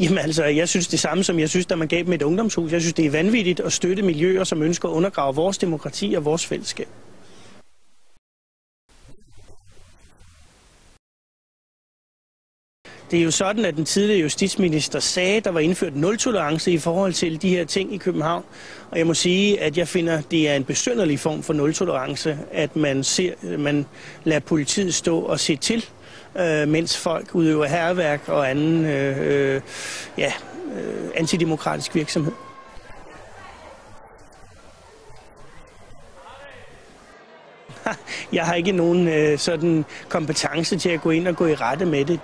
Jamen altså, jeg synes det samme, som jeg synes, da man gav dem et ungdomshus. Jeg synes, det er vanvittigt at støtte miljøer, som ønsker at undergrave vores demokrati og vores fællesskab. Det er jo sådan, at den tidligere justitsminister sagde, at der var indført nul-tolerance i forhold til de her ting i København. Og jeg må sige, at jeg finder, det er en besynderlig form for nul-tolerance, at man lader politiet stå og se til, mens folk udøver hærværk og anden antidemokratisk virksomhed. Jeg har ikke nogen sådan kompetence til at gå ind og gå i rette med det.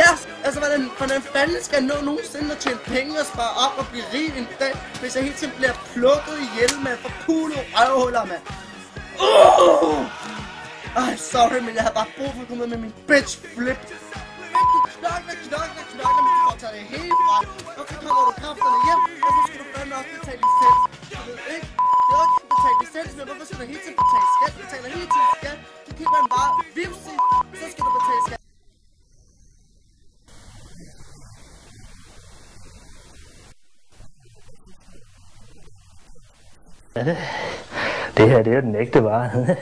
Ja, altså hvordan fanden skal jeg nå nogensinde at tjene penge og spare op og blive rig en dag, hvis jeg hele tiden bliver plukket ihjel med forpulede røvhuller, mand. Ej, sorry, men jeg havde bare brug for at komme ud med min bitch flip. Du knokler, men du får taget det hele fra. Og så kommer du kræfterne hjem, og så skal du fandme også betale licens. Du ved ikke, det er ikke betale licens, men hvorfor skal du hele tiden betale skat? Du betaler hele tiden skat. Du køber en vare, vipsi, så skal du betale skat. Det her, det er jo den ægte vare.